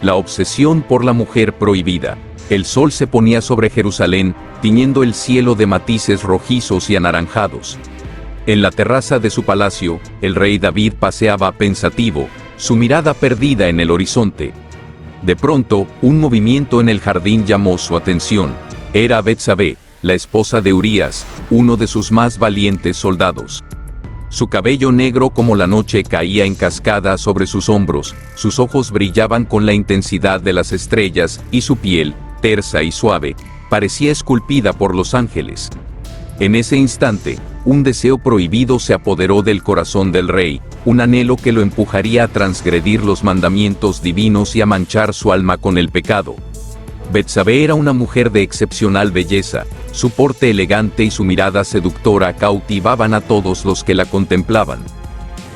La obsesión por la mujer prohibida. El sol se ponía sobre Jerusalén, tiñendo el cielo de matices rojizos y anaranjados. En la terraza de su palacio, el rey David paseaba pensativo, su mirada perdida en el horizonte. De pronto, un movimiento en el jardín llamó su atención. Era Betsabé, la esposa de Urías, uno de sus más valientes soldados. Su cabello negro como la noche caía en cascada sobre sus hombros, sus ojos brillaban con la intensidad de las estrellas, y su piel, tersa y suave, parecía esculpida por los ángeles. En ese instante, un deseo prohibido se apoderó del corazón del rey, un anhelo que lo empujaría a transgredir los mandamientos divinos y a manchar su alma con el pecado. Betsabé era una mujer de excepcional belleza, su porte elegante y su mirada seductora cautivaban a todos los que la contemplaban.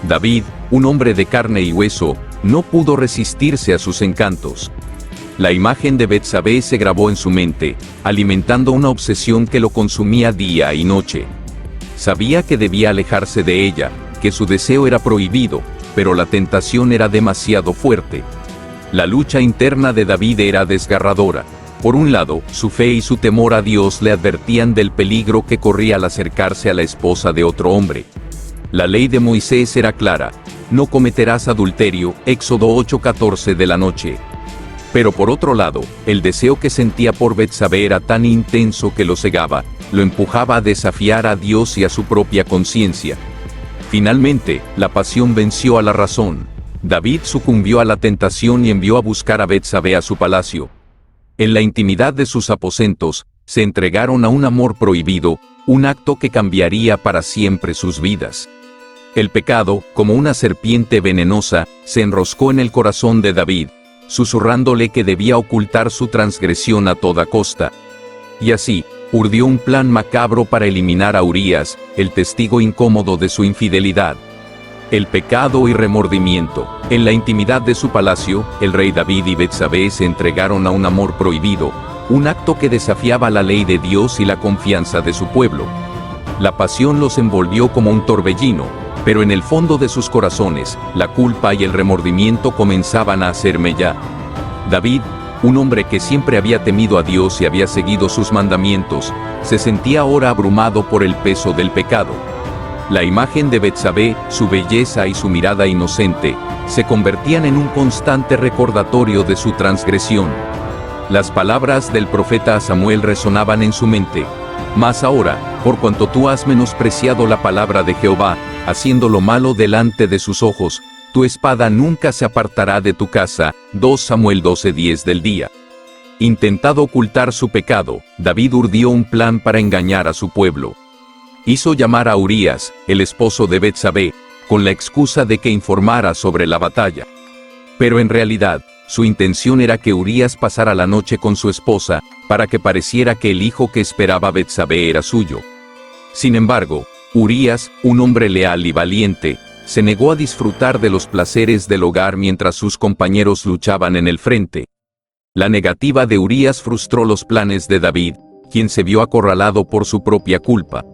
David, un hombre de carne y hueso, no pudo resistirse a sus encantos. La imagen de Betsabé se grabó en su mente, alimentando una obsesión que lo consumía día y noche. Sabía que debía alejarse de ella, que su deseo era prohibido, pero la tentación era demasiado fuerte. La lucha interna de David era desgarradora. Por un lado, su fe y su temor a Dios le advertían del peligro que corría al acercarse a la esposa de otro hombre. La ley de Moisés era clara: no cometerás adulterio, Éxodo 8:14 de la noche. Pero por otro lado, el deseo que sentía por Betsabé era tan intenso que lo cegaba, lo empujaba a desafiar a Dios y a su propia conciencia. Finalmente, la pasión venció a la razón. David sucumbió a la tentación y envió a buscar a Betsabé a su palacio. En la intimidad de sus aposentos, se entregaron a un amor prohibido, un acto que cambiaría para siempre sus vidas. El pecado, como una serpiente venenosa, se enroscó en el corazón de David, susurrándole que debía ocultar su transgresión a toda costa. Y así, urdió un plan macabro para eliminar a Urías, el testigo incómodo de su infidelidad. El pecado y remordimiento. En la intimidad de su palacio, el rey David y Betsabé se entregaron a un amor prohibido, un acto que desafiaba la ley de Dios y la confianza de su pueblo. La pasión los envolvió como un torbellino, pero en el fondo de sus corazones, la culpa y el remordimiento comenzaban a hacer mella. David, un hombre que siempre había temido a Dios y había seguido sus mandamientos, se sentía ahora abrumado por el peso del pecado. La imagen de Betsabé, su belleza y su mirada inocente, se convertían en un constante recordatorio de su transgresión. Las palabras del profeta Samuel resonaban en su mente: mas ahora, por cuanto tú has menospreciado la palabra de Jehová, haciendo lo malo delante de sus ojos, tu espada nunca se apartará de tu casa. 2 Samuel 12:10 del día. Intentado ocultar su pecado, David urdió un plan para engañar a su pueblo. Hizo llamar a Urías, el esposo de Betsabé, con la excusa de que informara sobre la batalla. Pero en realidad, su intención era que Urías pasara la noche con su esposa, para que pareciera que el hijo que esperaba Betsabé era suyo. Sin embargo, Urías, un hombre leal y valiente, se negó a disfrutar de los placeres del hogar mientras sus compañeros luchaban en el frente. La negativa de Urías frustró los planes de David, quien se vio acorralado por su propia culpa.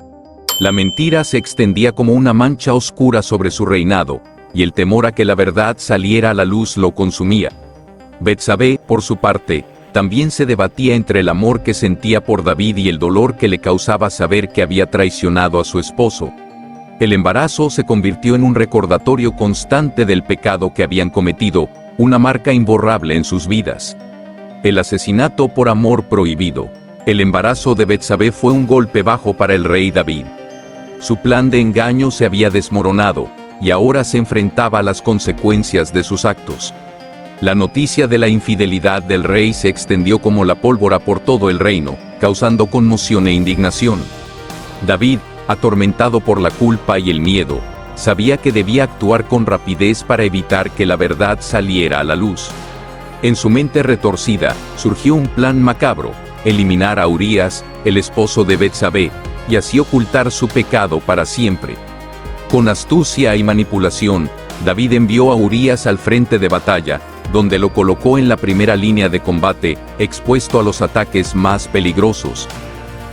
La mentira se extendía como una mancha oscura sobre su reinado, y el temor a que la verdad saliera a la luz lo consumía. Betsabé, por su parte, también se debatía entre el amor que sentía por David y el dolor que le causaba saber que había traicionado a su esposo. El embarazo se convirtió en un recordatorio constante del pecado que habían cometido, una marca imborrable en sus vidas. El asesinato por amor prohibido. El embarazo de Betsabé fue un golpe bajo para el rey David. Su plan de engaño se había desmoronado, y ahora se enfrentaba a las consecuencias de sus actos. La noticia de la infidelidad del rey se extendió como la pólvora por todo el reino, causando conmoción e indignación. David, atormentado por la culpa y el miedo, sabía que debía actuar con rapidez para evitar que la verdad saliera a la luz. En su mente retorcida, surgió un plan macabro: eliminar a Urías, el esposo de Betsabé, y así ocultar su pecado para siempre. Con astucia y manipulación, David envió a Urías al frente de batalla, donde lo colocó en la primera línea de combate, expuesto a los ataques más peligrosos.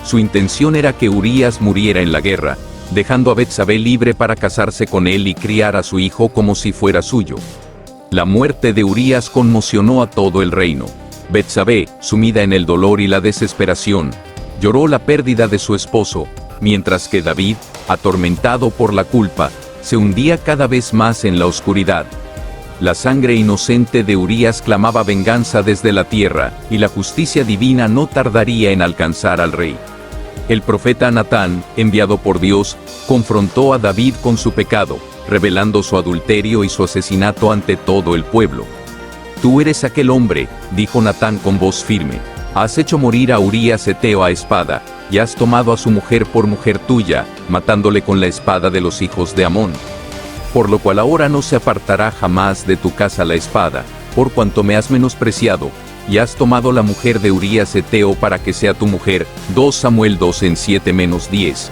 Su intención era que Urías muriera en la guerra, dejando a Betsabé libre para casarse con él y criar a su hijo como si fuera suyo. La muerte de Urías conmocionó a todo el reino. Betsabé, sumida en el dolor y la desesperación, lloró la pérdida de su esposo, mientras que David, atormentado por la culpa, se hundía cada vez más en la oscuridad. La sangre inocente de Urías clamaba venganza desde la tierra, y la justicia divina no tardaría en alcanzar al rey. El profeta Natán, enviado por Dios, confrontó a David con su pecado, revelando su adulterio y su asesinato ante todo el pueblo. «Tú eres aquel hombre», dijo Natán con voz firme. «Has hecho morir a Urías Eteo a espada, y has tomado a su mujer por mujer tuya, matándole con la espada de los hijos de Amón. Por lo cual ahora no se apartará jamás de tu casa la espada, por cuanto me has menospreciado, y has tomado la mujer de Urías Eteo para que sea tu mujer». 2 Samuel 2:7-10.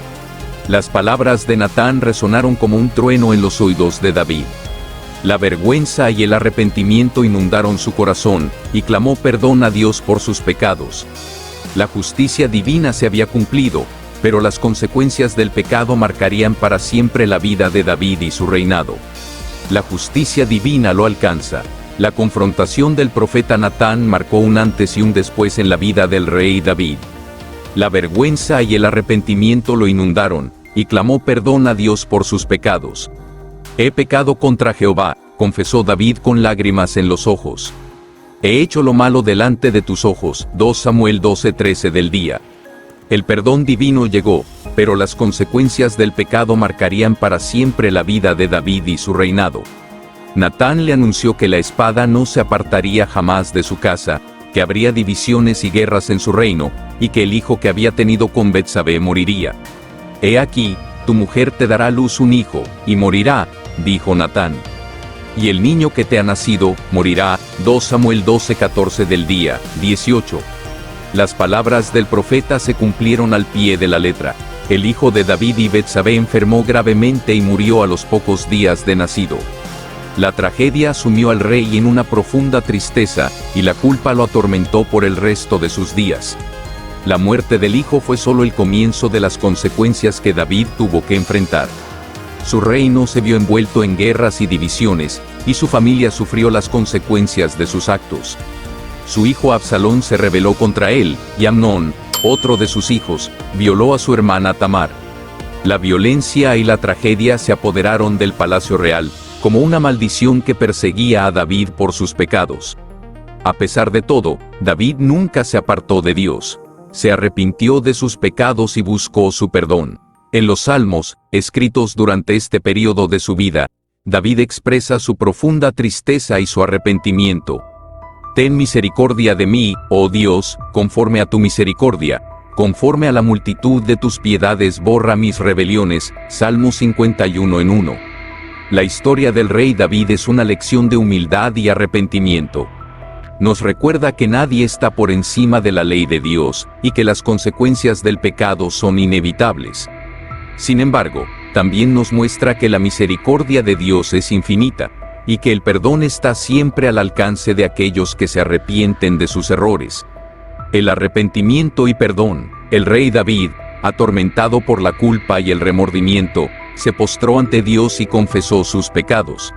Las palabras de Natán resonaron como un trueno en los oídos de David. La vergüenza y el arrepentimiento inundaron su corazón, y clamó perdón a Dios por sus pecados. La justicia divina se había cumplido, pero las consecuencias del pecado marcarían para siempre la vida de David y su reinado. La justicia divina lo alcanza. La confrontación del profeta Natán marcó un antes y un después en la vida del rey David. La vergüenza y el arrepentimiento lo inundaron, y clamó perdón a Dios por sus pecados. «He pecado contra Jehová», confesó David con lágrimas en los ojos. «He hecho lo malo delante de tus ojos». 2 Samuel 12:13 del día. El perdón divino llegó, pero las consecuencias del pecado marcarían para siempre la vida de David y su reinado. Natán le anunció que la espada no se apartaría jamás de su casa, que habría divisiones y guerras en su reino, y que el hijo que había tenido con Betsabé moriría. «He aquí, tu mujer te dará a luz un hijo, y morirá», dijo Natán. «Y el niño que te ha nacido, morirá». 2 Samuel 12:14 del día, 18. Las palabras del profeta se cumplieron al pie de la letra. El hijo de David y Betsabé enfermó gravemente y murió a los pocos días de nacido. La tragedia asumió al rey en una profunda tristeza, y la culpa lo atormentó por el resto de sus días. La muerte del hijo fue solo el comienzo de las consecuencias que David tuvo que enfrentar. Su reino se vio envuelto en guerras y divisiones, y su familia sufrió las consecuencias de sus actos. Su hijo Absalón se rebeló contra él, y Amnón, otro de sus hijos, violó a su hermana Tamar. La violencia y la tragedia se apoderaron del palacio real, como una maldición que perseguía a David por sus pecados. A pesar de todo, David nunca se apartó de Dios. Se arrepintió de sus pecados y buscó su perdón. En los Salmos, escritos durante este periodo de su vida, David expresa su profunda tristeza y su arrepentimiento. «Ten misericordia de mí, oh Dios, conforme a tu misericordia, conforme a la multitud de tus piedades borra mis rebeliones». Salmo 51:1. La historia del rey David es una lección de humildad y arrepentimiento. Nos recuerda que nadie está por encima de la ley de Dios, y que las consecuencias del pecado son inevitables. Sin embargo, también nos muestra que la misericordia de Dios es infinita, y que el perdón está siempre al alcance de aquellos que se arrepienten de sus errores. El arrepentimiento y perdón. El rey David, atormentado por la culpa y el remordimiento, se postró ante Dios y confesó sus pecados.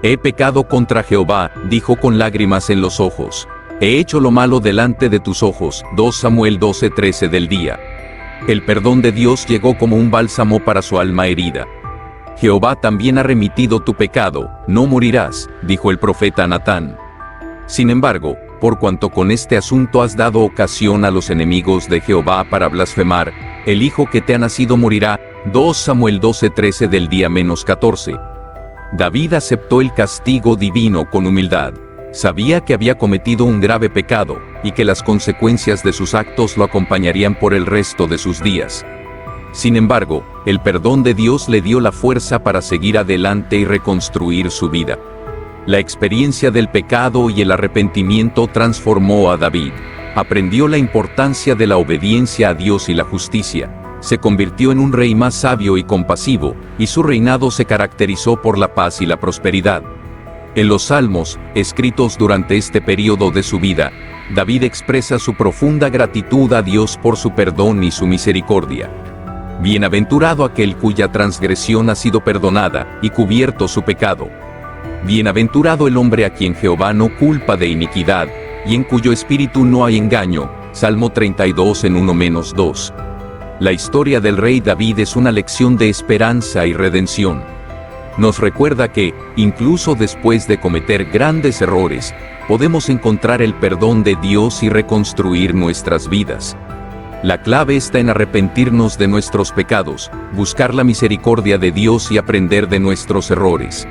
«He pecado contra Jehová», dijo con lágrimas en los ojos. «He hecho lo malo delante de tus ojos». 2 Samuel 12:13 del día. El perdón de Dios llegó como un bálsamo para su alma herida. «Jehová también ha remitido tu pecado, no morirás», dijo el profeta Natán. Sin embargo, por cuanto con este asunto has dado ocasión a los enemigos de Jehová para blasfemar, el hijo que te ha nacido morirá. 2 Samuel 12:13 del día -14. David aceptó el castigo divino con humildad. Sabía que había cometido un grave pecado, y que las consecuencias de sus actos lo acompañarían por el resto de sus días. Sin embargo, el perdón de Dios le dio la fuerza para seguir adelante y reconstruir su vida. La experiencia del pecado y el arrepentimiento transformó a David. Aprendió la importancia de la obediencia a Dios y la justicia. Se convirtió en un rey más sabio y compasivo, y su reinado se caracterizó por la paz y la prosperidad. En los Salmos, escritos durante este periodo de su vida, David expresa su profunda gratitud a Dios por su perdón y su misericordia. Bienaventurado aquel cuya transgresión ha sido perdonada, y cubierto su pecado. Bienaventurado el hombre a quien Jehová no culpa de iniquidad, y en cuyo espíritu no hay engaño. Salmo 32 en 1-2. La historia del rey David es una lección de esperanza y redención. Nos recuerda que, incluso después de cometer grandes errores, podemos encontrar el perdón de Dios y reconstruir nuestras vidas. La clave está en arrepentirnos de nuestros pecados, buscar la misericordia de Dios y aprender de nuestros errores.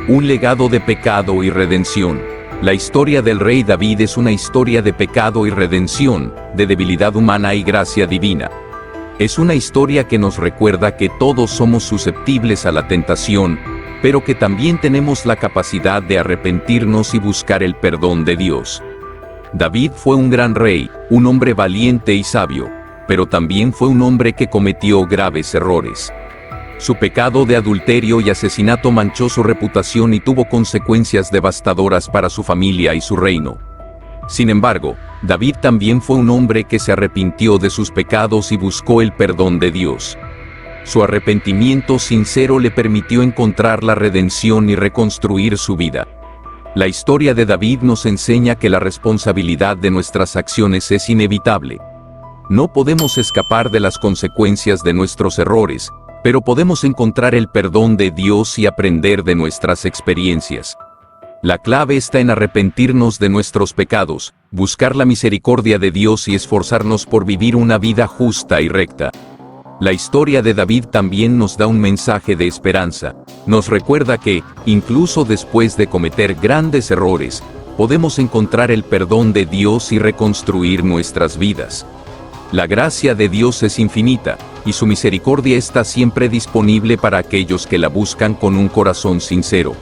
Un legado de pecado y redención. La historia del rey David es una historia de pecado y redención, de debilidad humana y gracia divina. Es una historia que nos recuerda que todos somos susceptibles a la tentación, pero que también tenemos la capacidad de arrepentirnos y buscar el perdón de Dios. David fue un gran rey, un hombre valiente y sabio, pero también fue un hombre que cometió graves errores. Su pecado de adulterio y asesinato manchó su reputación y tuvo consecuencias devastadoras para su familia y su reino. Sin embargo, David también fue un hombre que se arrepintió de sus pecados y buscó el perdón de Dios. Su arrepentimiento sincero le permitió encontrar la redención y reconstruir su vida. La historia de David nos enseña que la responsabilidad de nuestras acciones es inevitable. No podemos escapar de las consecuencias de nuestros errores, pero podemos encontrar el perdón de Dios y aprender de nuestras experiencias. La clave está en arrepentirnos de nuestros pecados, buscar la misericordia de Dios y esforzarnos por vivir una vida justa y recta. La historia de David también nos da un mensaje de esperanza. Nos recuerda que, incluso después de cometer grandes errores, podemos encontrar el perdón de Dios y reconstruir nuestras vidas. La gracia de Dios es infinita, y su misericordia está siempre disponible para aquellos que la buscan con un corazón sincero.